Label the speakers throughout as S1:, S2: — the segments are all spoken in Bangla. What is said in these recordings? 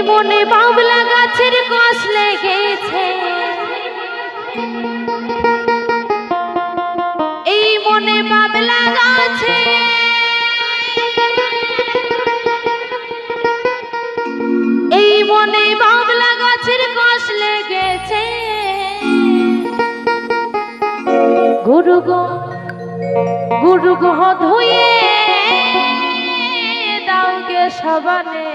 S1: মনে বাবলা গাছের কষ লেগেছে, এই মনে বাবলা গাছে এই মনে বাবলা গাছের কষ লেগেছে। গুরু গো ধুয়ে দাও গে সাবানে।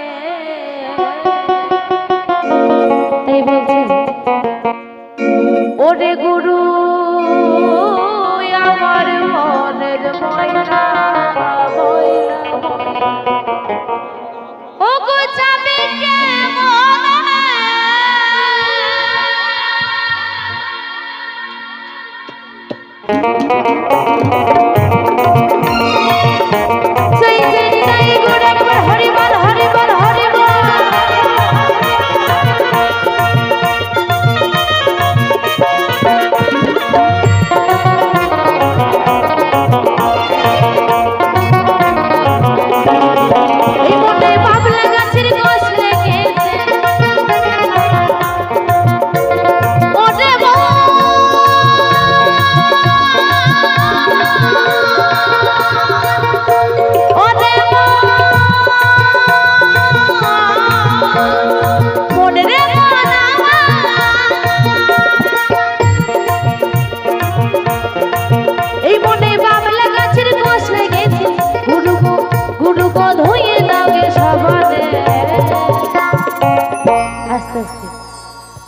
S1: তাই বলছি ওরে গুরু আমার মনের ময়লা ও গো যাবে কেমন জয় জয় নিতাই গৌর একবার হরি বল হরি বল হরি বল।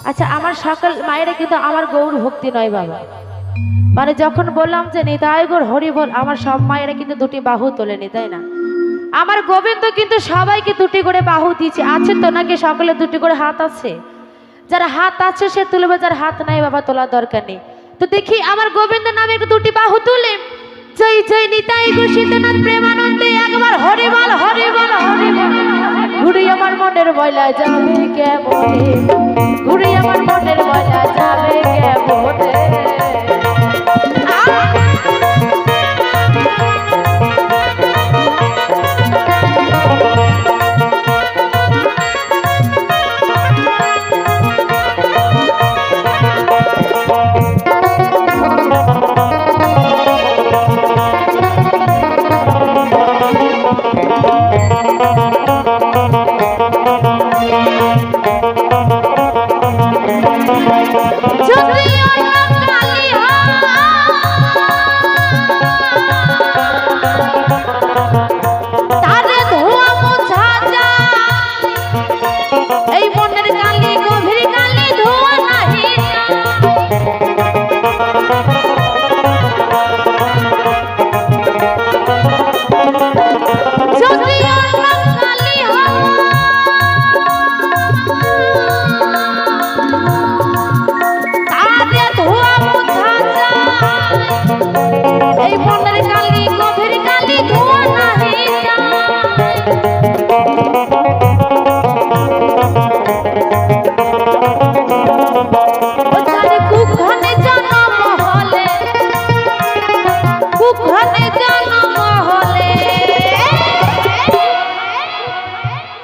S1: আচ্ছা আমার সকল মায়েরা কিন্তু আমার গৌর ভক্তি নয় বাবা, মানে যখন বললাম যে নিতাই গৌর হরি বল আমার সব মায়েরা কিন্তু দুটি বাহু তোলেনি, তাই না? আমার গোবিন্দ কিন্তু সবাইকে দুটি করে বাহু দিয়েছে। আছে তো নাকি সকলে দুটি করে হাত আছে? যার হাত আছে সে তুলবে, যার হাত নাই বাবা তোলার দরকার নেই। তো দেখি আমার গোবিন্দ নামে একটু দুটি বাহু তুলে জয় জয় নিতাই গৌর সীতানাথ প্রেমানন্দে একবার হরি বল হরি বল হরি বল। ঘুরে আমার মনের ময়লা যাবে কেমনে, ঘুরে আমার মনের ময়লা যাবে কেমনে।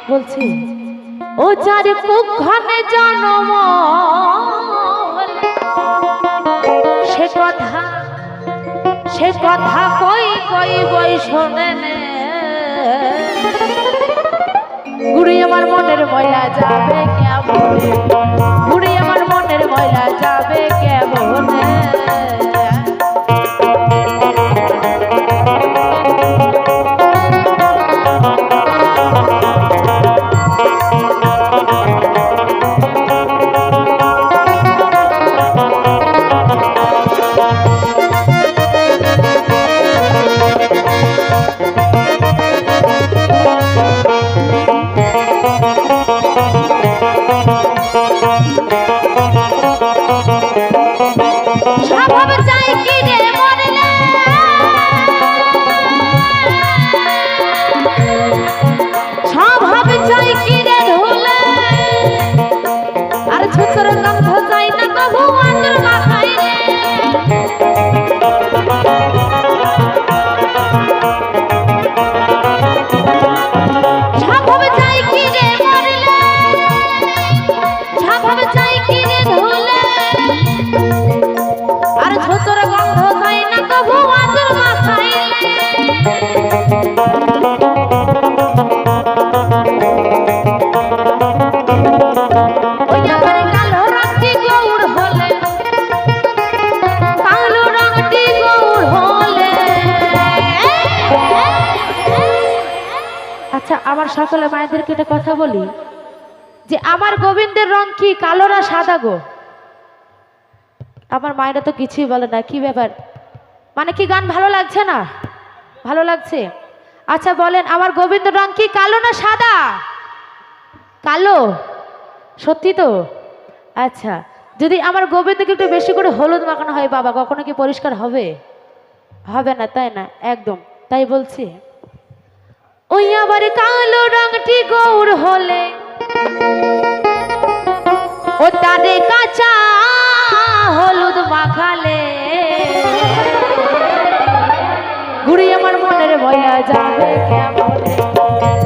S1: বলছি ও যার কুক্ষণে জন্ম সে কথা কই কই বই শোনে ঘুরে আমার মনের ময়লা যাবে কেমন, ঘুরে আমার মনের ময়লা যাবে কেমন। আচ্ছা আমার সকলে মায়েদেরকে একটা কথা বলি যে আমার গোবিন্দের রং কি কালো না সাদা গো? আমার মায়েরা তো কিছুই বলে না, কি ব্যাপার? মানে কি গান ভালো লাগছে না? ভালো লাগছে। আচ্ছা বলেন আমার গোবিন্দের রং কি কালো না সাদা? কালো। সত্যি তো? আচ্ছা যদি আমার গোবিন্দকে একটু বেশি করে হলুদ মাখানো হয় বাবা, কখনো কি পরিষ্কার হবে? হবে না, তাই না? একদম তাই বলছি। ওই আবার কালো রংটি গৌর হলে ও তারে কাঁচা হলুদ মাখালে ঘুরি আমার মনের ময়লা যাবে কেমন,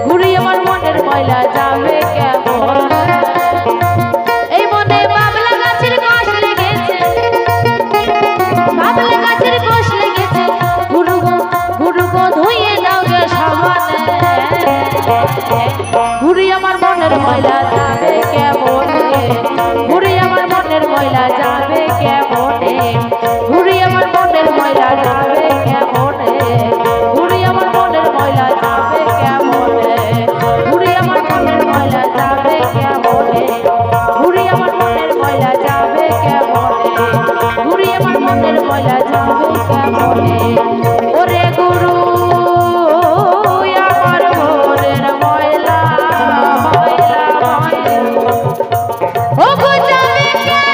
S1: ঘুরি আমার মনের ময়লা যাবে কেমন। এই মনে বাবলা গাছের কষ লেগেছে, বাবলা গাছের কষ লেগেছে, গুরুগো গুরুগো ধুইয়ে দাও গে সাবানে, ঘুরি আমার মনের ময়লা যাবে কেমন, ঘুরি আমার মনের ময়লা যাবে কেমন, ঘুরি আমার মনের ময়লা যাবে কেমন, ঘুরি আমার মনের ময়লা যাবে কেমন, ঘুরি আমার মনের ময়লা যাবে কেমন, ঘুরি আমার মনের ময়লা যাবে কেমন, ঘুরি আমার মনের ময়লা যাবে কেমন। ওরে গুরু আমার মনের ময়লা ময়লা ময়লা ও গো যাবে কেমন।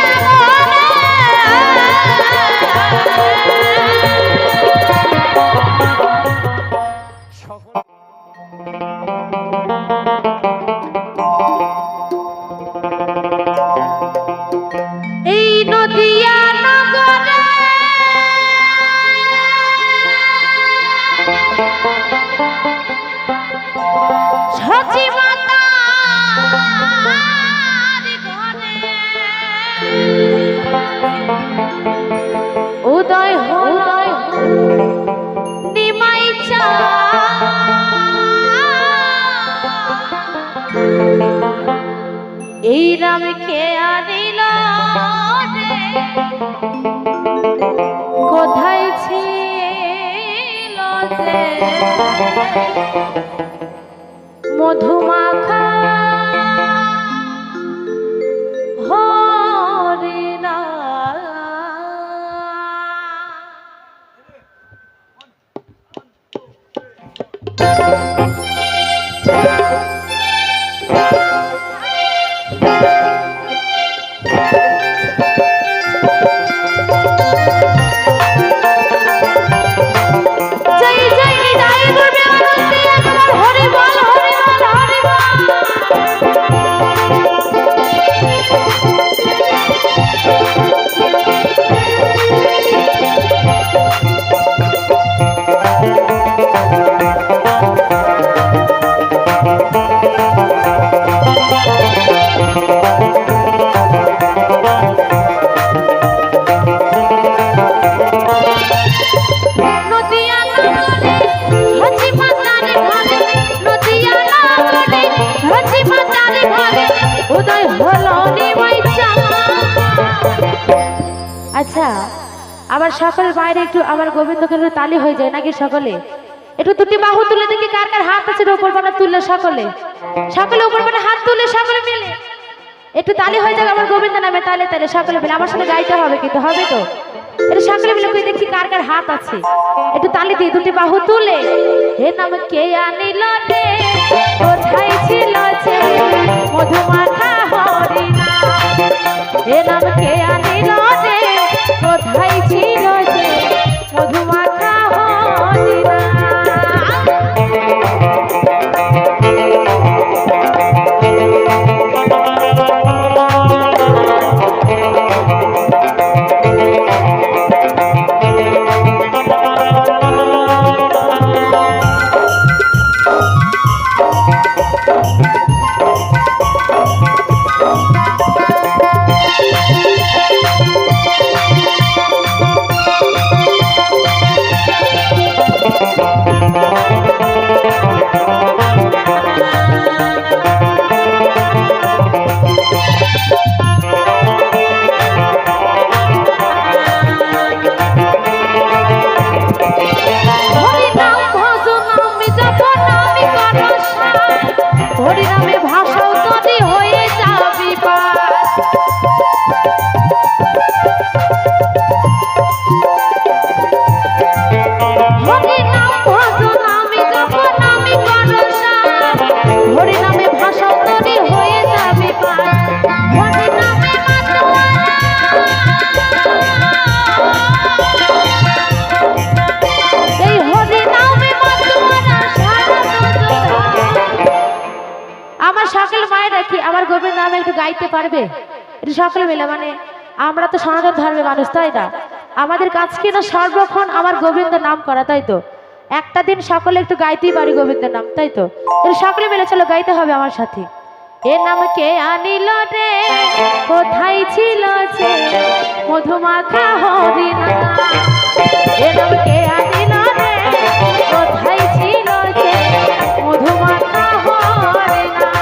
S1: এই নদিয়া নগরে সচি মাতার ঘরে উদয় হল নিমাই এই রাম খেয়া দিল কোথায় ছিল যে মধুমাখা হরিণা। আচ্ছা আবার সকল বাইরে একটু আমার গোবিন্দকে তালি হয়ে যায় নাকি? সকলে একটু দুটি বাহু তুলে দেখি কার কার হাত আছে উপর পানা তুললে, সকলে সকলে উপর পানা হাত তুললে সকলে মিলে একটু তালি হয়ে যাবে আমার গোবিন্দ নামে, তালে তালে সকলে মিলে আমার সাথে গাইতে হবে, কিন্তু হবে তো? এটা সকলে মিলে কই দেখি কার কার হাত আছে, একটু তালি দিয়ে দুটি বাহু তুলে। হে নাম কে আনিল রে কোথায় ছিল যে মধুমাখা হরিণা, হে নাম কে আনিল রে কোথায় ছিল যে মধুমাখা হরিণা। হরি নামে ভাষাও তনি হয়ে যাবি পার। হরি নাম ভজন আমি যখন আমি করসার, হরি নামে ভাষাও তনি হয়ে যাবি পার। হরি নামে এই হরি নামে আমার সকল মায়েরা কি আমার গোবিন্দ নামে একটু গাইতে পারবে? এটা সকলে মিলে, মানে আমরা তো সনাতন ধর্মের মানুষ, তাই না? আমাদের কাজ কি না সর্বক্ষণ আমার গোবিন্দের নাম করা, তাই তো? একটা দিন সকলে একটু গাইতেই পারি গোবিন্দের নাম, তাই তো? এটা সকলে মিলে চলো গাইতে হবে আমার সাথে। এ নাম কে আনিল রে, কোথায় ছিল যে মধুমাখা হরি নাম? এ নাম কে আনিল রে, কোথায় ছিল যে মধুমাখা হরি নাম?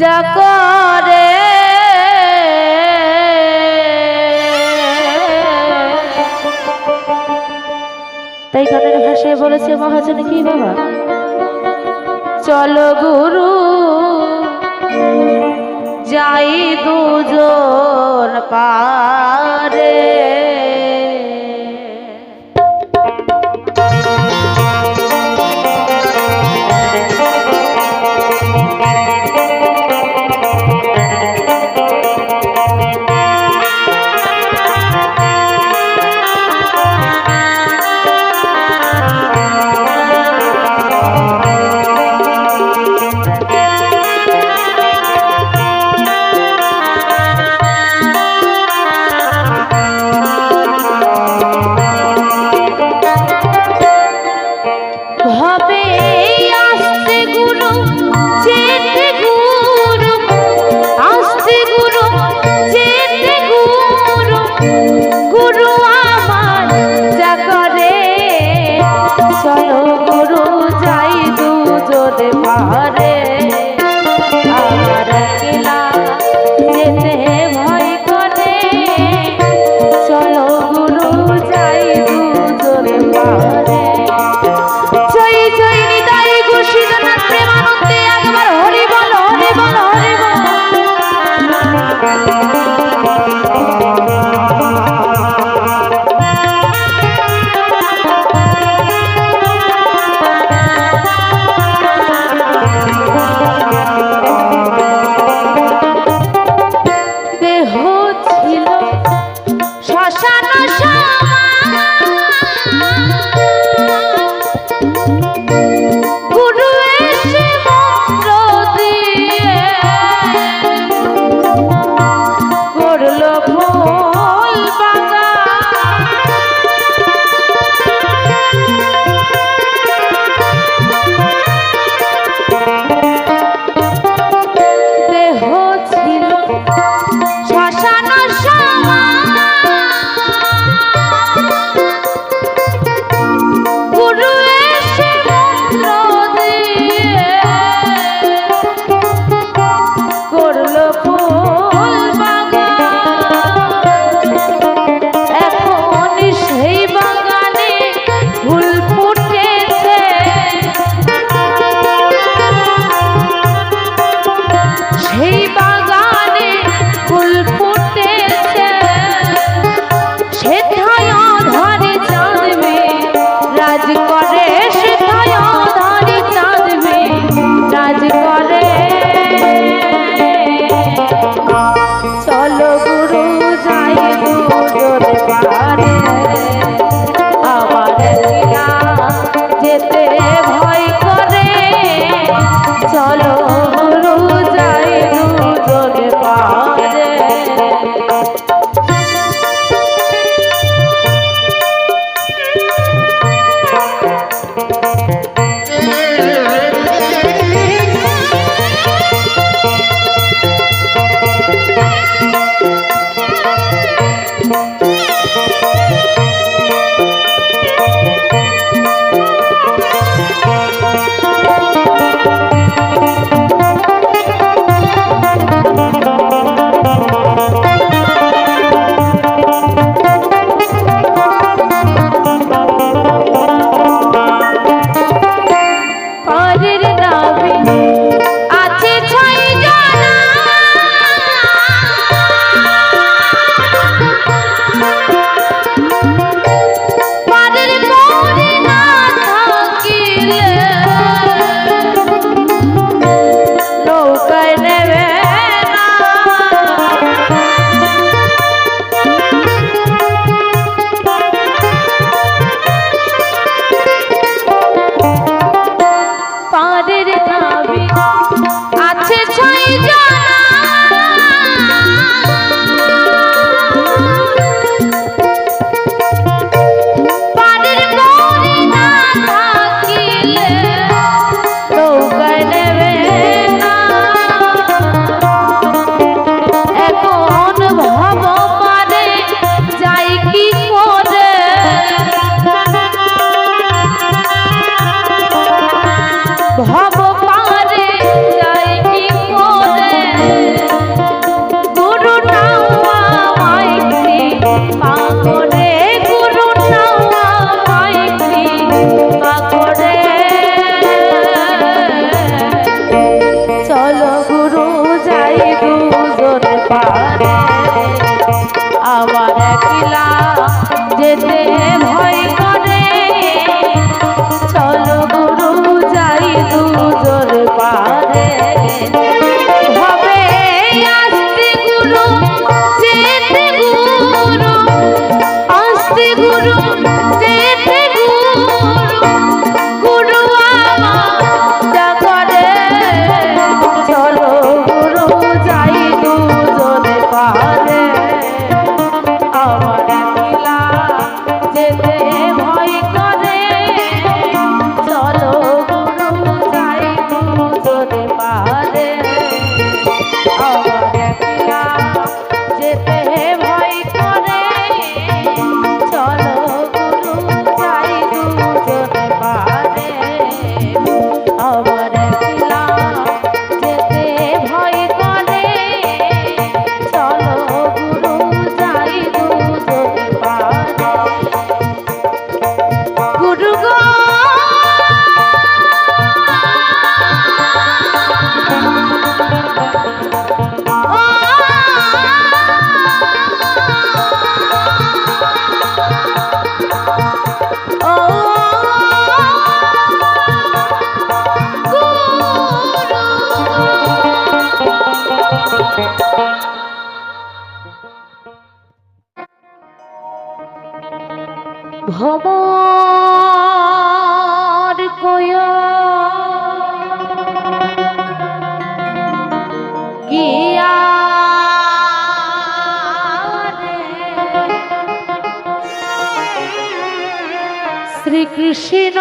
S1: যা করে তাই গানের ভাষায় বলেছে মহাজন কি বাবা, চলো গুরু যাই দুজন পারে।
S2: ভব পারে যাই কি করে
S1: যাই দুজন পারে আমার একলা যেতে ভয় করে চলো গুরু যাই দুজন পারে হবে আস্তে গুরু যেতে গুরু আস্তে গুরু যেতে গুরু গুরু আমার যা করে চলো গুরু যাই দুজন পারে আমার একলা যেতে ভয় করে চলো গুরু যাই দুজন পারে আমার একলা যেতে ভয় করে চলো গুরু যাই দুজন পারে আমার একলা যেতে ভয় করে চলো গুরু যাই দুজন পারে গুরু গো ভ্রমর কয় গিয়া শ্রীকৃষ্ণ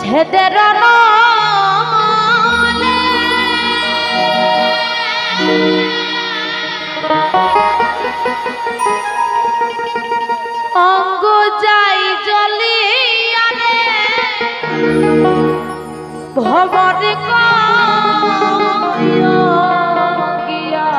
S1: ছেদের অঙ্গ যাই জ্বলিয়া রে ভবর গিয়া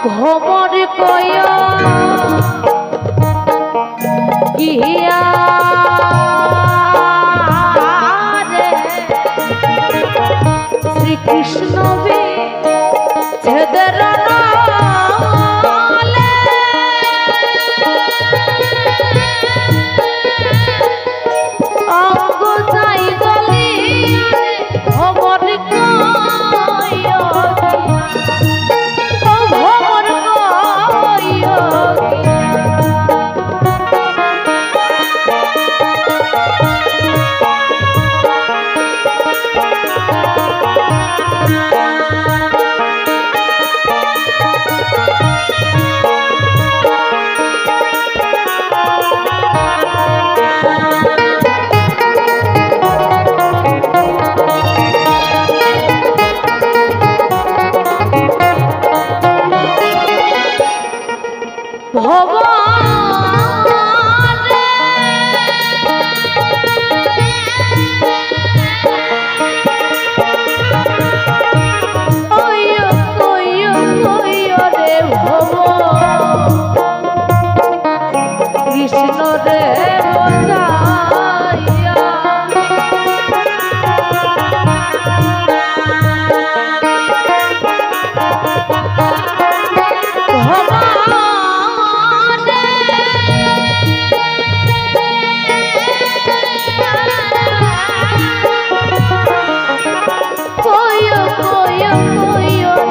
S1: ভ্রমর কয় গিয়া রে শ্রীকৃষ্ণ ছেদের অঙ্গ যাই জ্বলিয়া রে ভ্রমর কয় কৃষ্ণ রে বোঝাইয়া কয়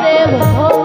S1: রে ভব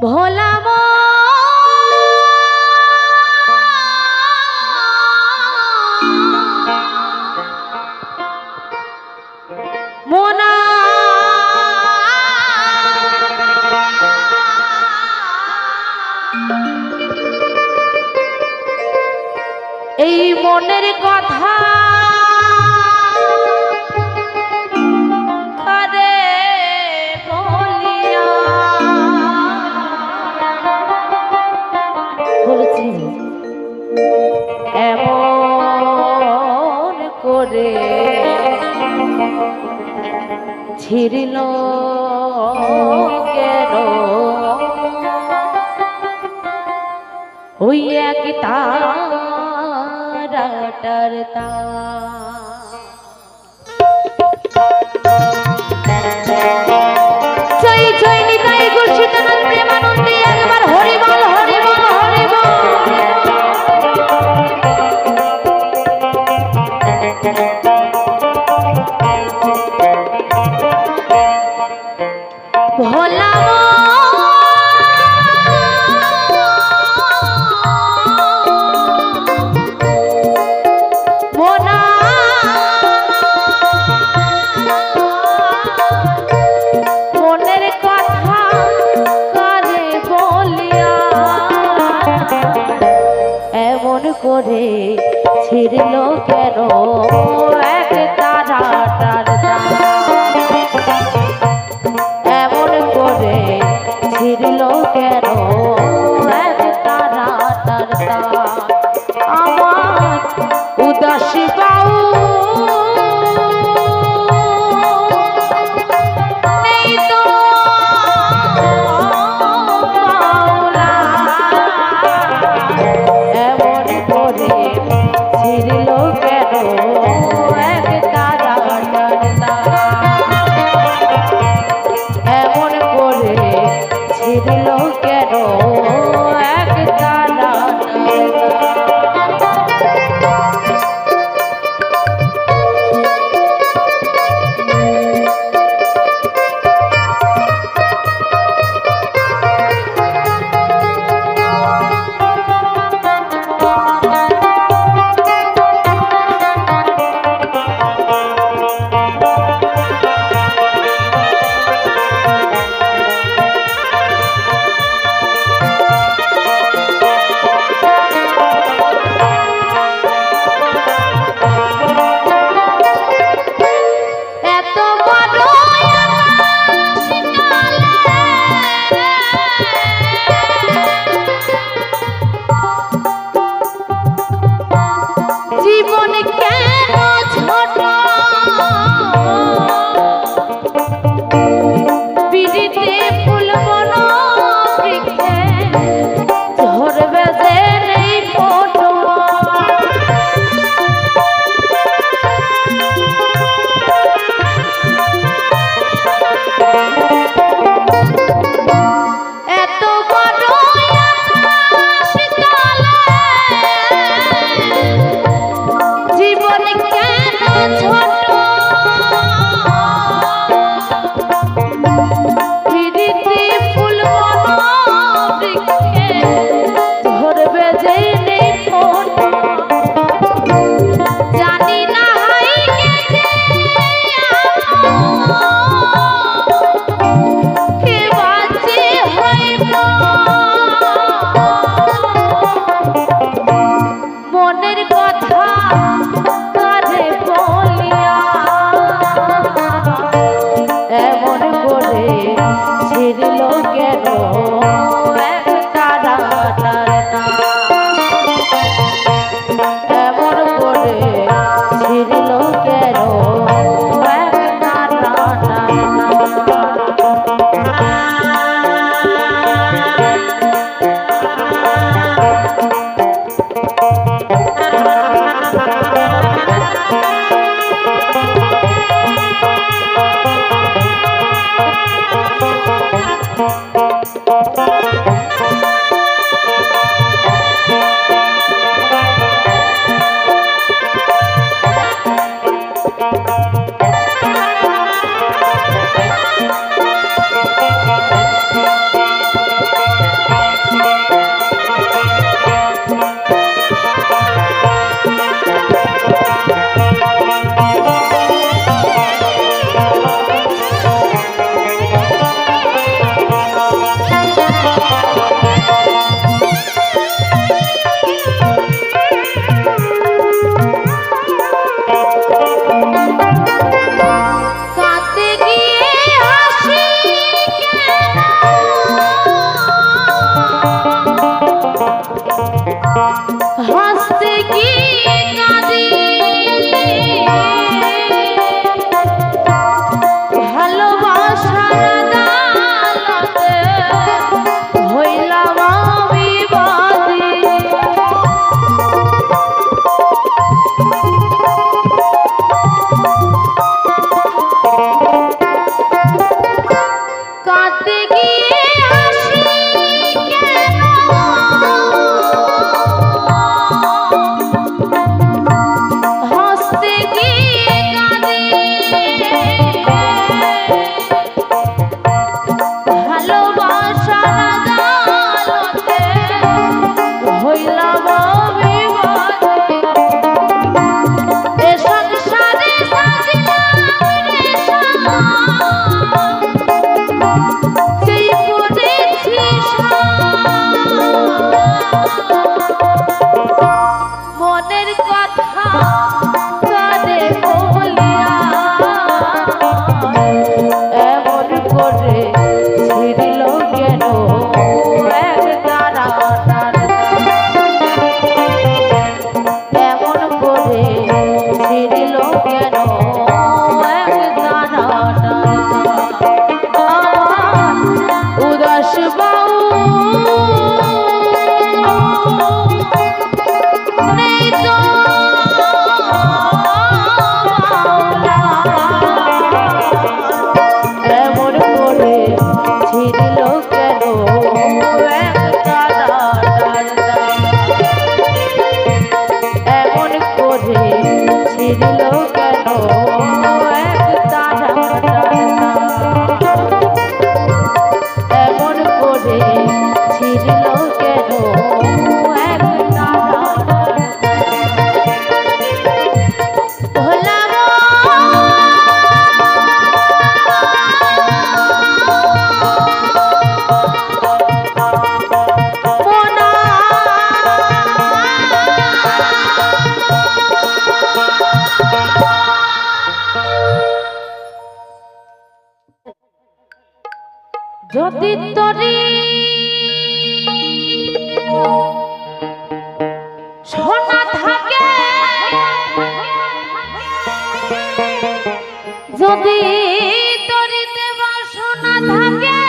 S1: ভোলা মোনা এই মনের কথা এমন করে ছিড়ল কেন ওই এক তারা তারাটার জয় জয় নিতাই গুরসিতানন্দ প্রেমানন্দে একবার হরি বল হরি বল হরি বল। ভোলা মোনা মনের কথা করে বলিয়া এমন করে ছিড়ল কেন এক তারাটার এমন করে ছিড়ল কেন এক তারাটার আমার উদাসী পাও নেই তো পাওলা এমন করে ছিড়ল কেন এক তারাটার এমন করে ছিড়ল কেন এক তারাটার ভোলা যদি তরি সোনা থাকে যদি তরিতে সোনা থাকে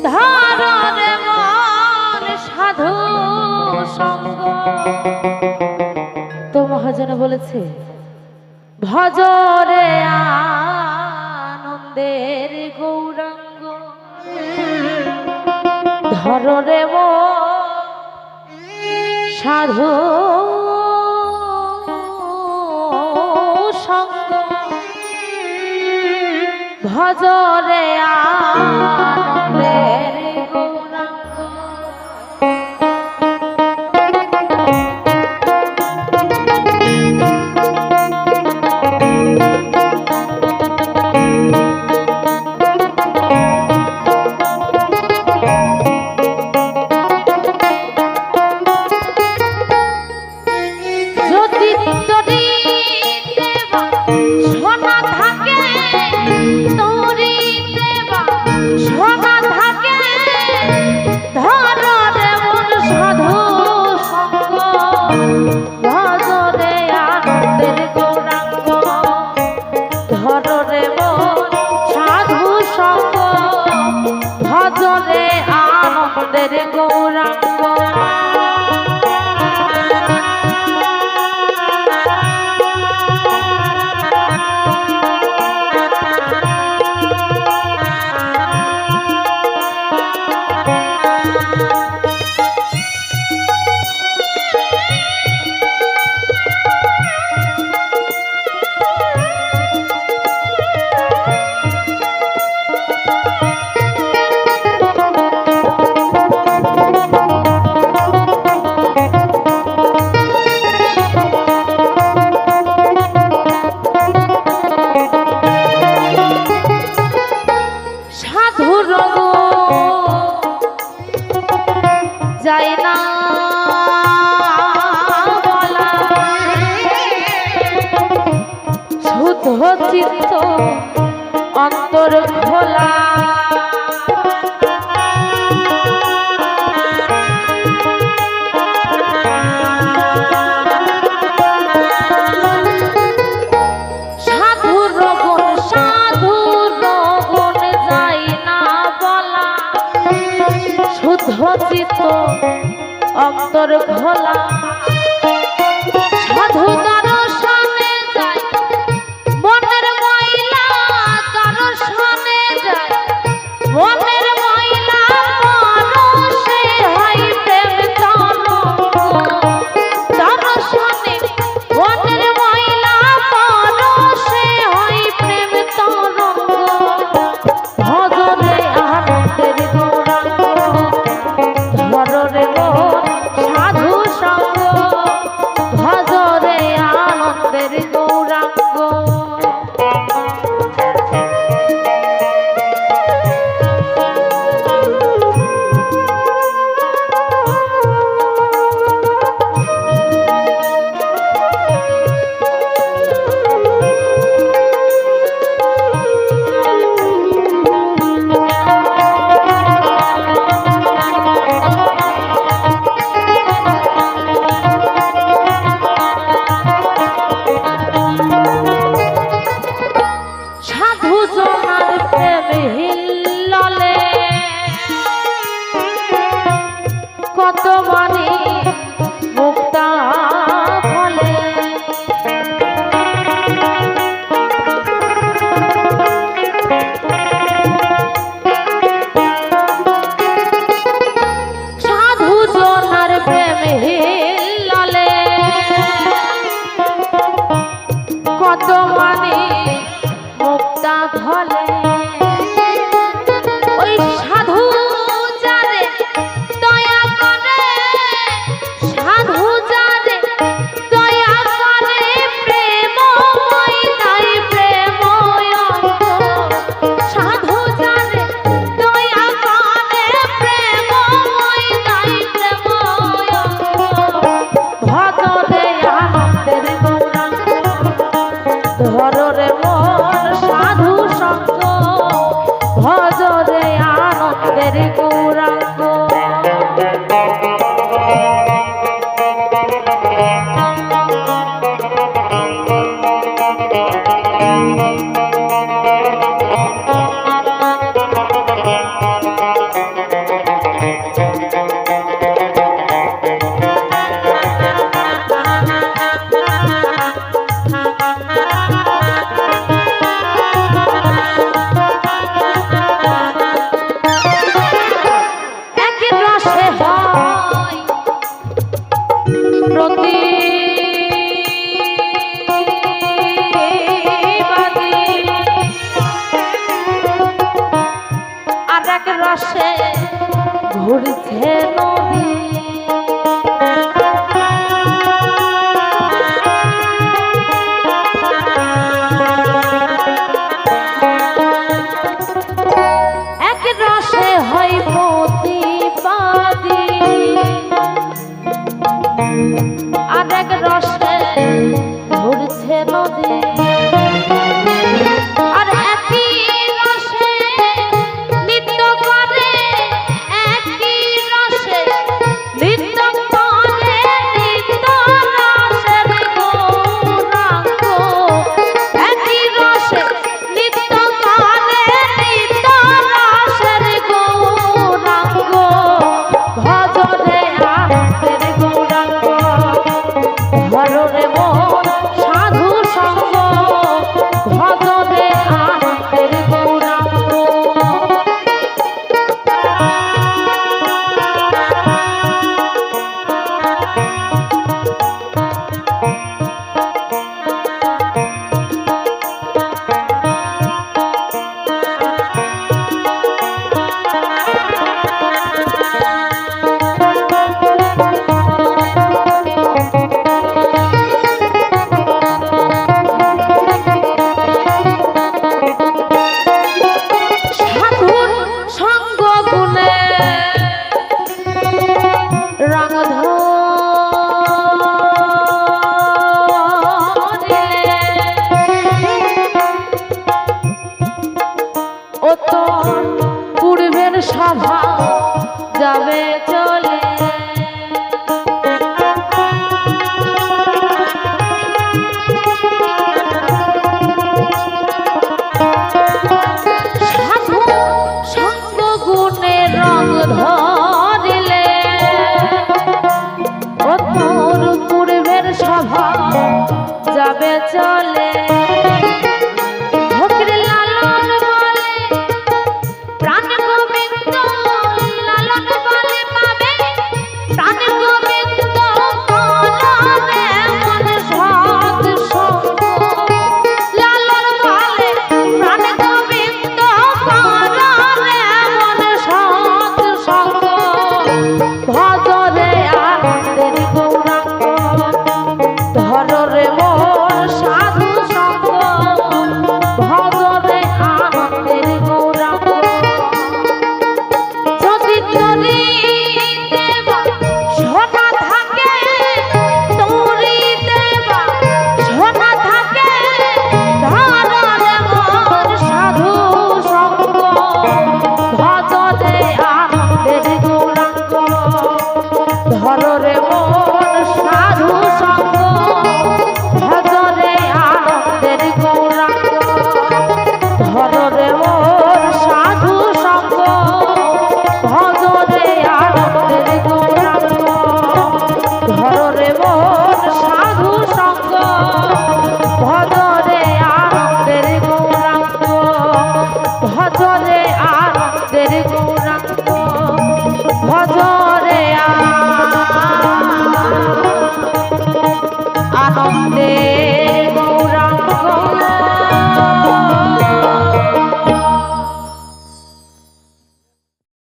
S1: ধরে মন সাধু সঙ্গ তো মহাজন বলেছে ভজরে আনন্দের গৌরাঙ্গ ধরে সাধু সঙ্গ ভজরে আনন্দের গৌরাঙ্গ গৌরাঙ্গ যায় না বলা শুদ্ধ চিত্ত অন্তর খোলা চিত্ত অন্তর খোলা সাধু দর্শনে যায় মনের ময়লা দর্শনে যায় পাশে ঘুরছে নদী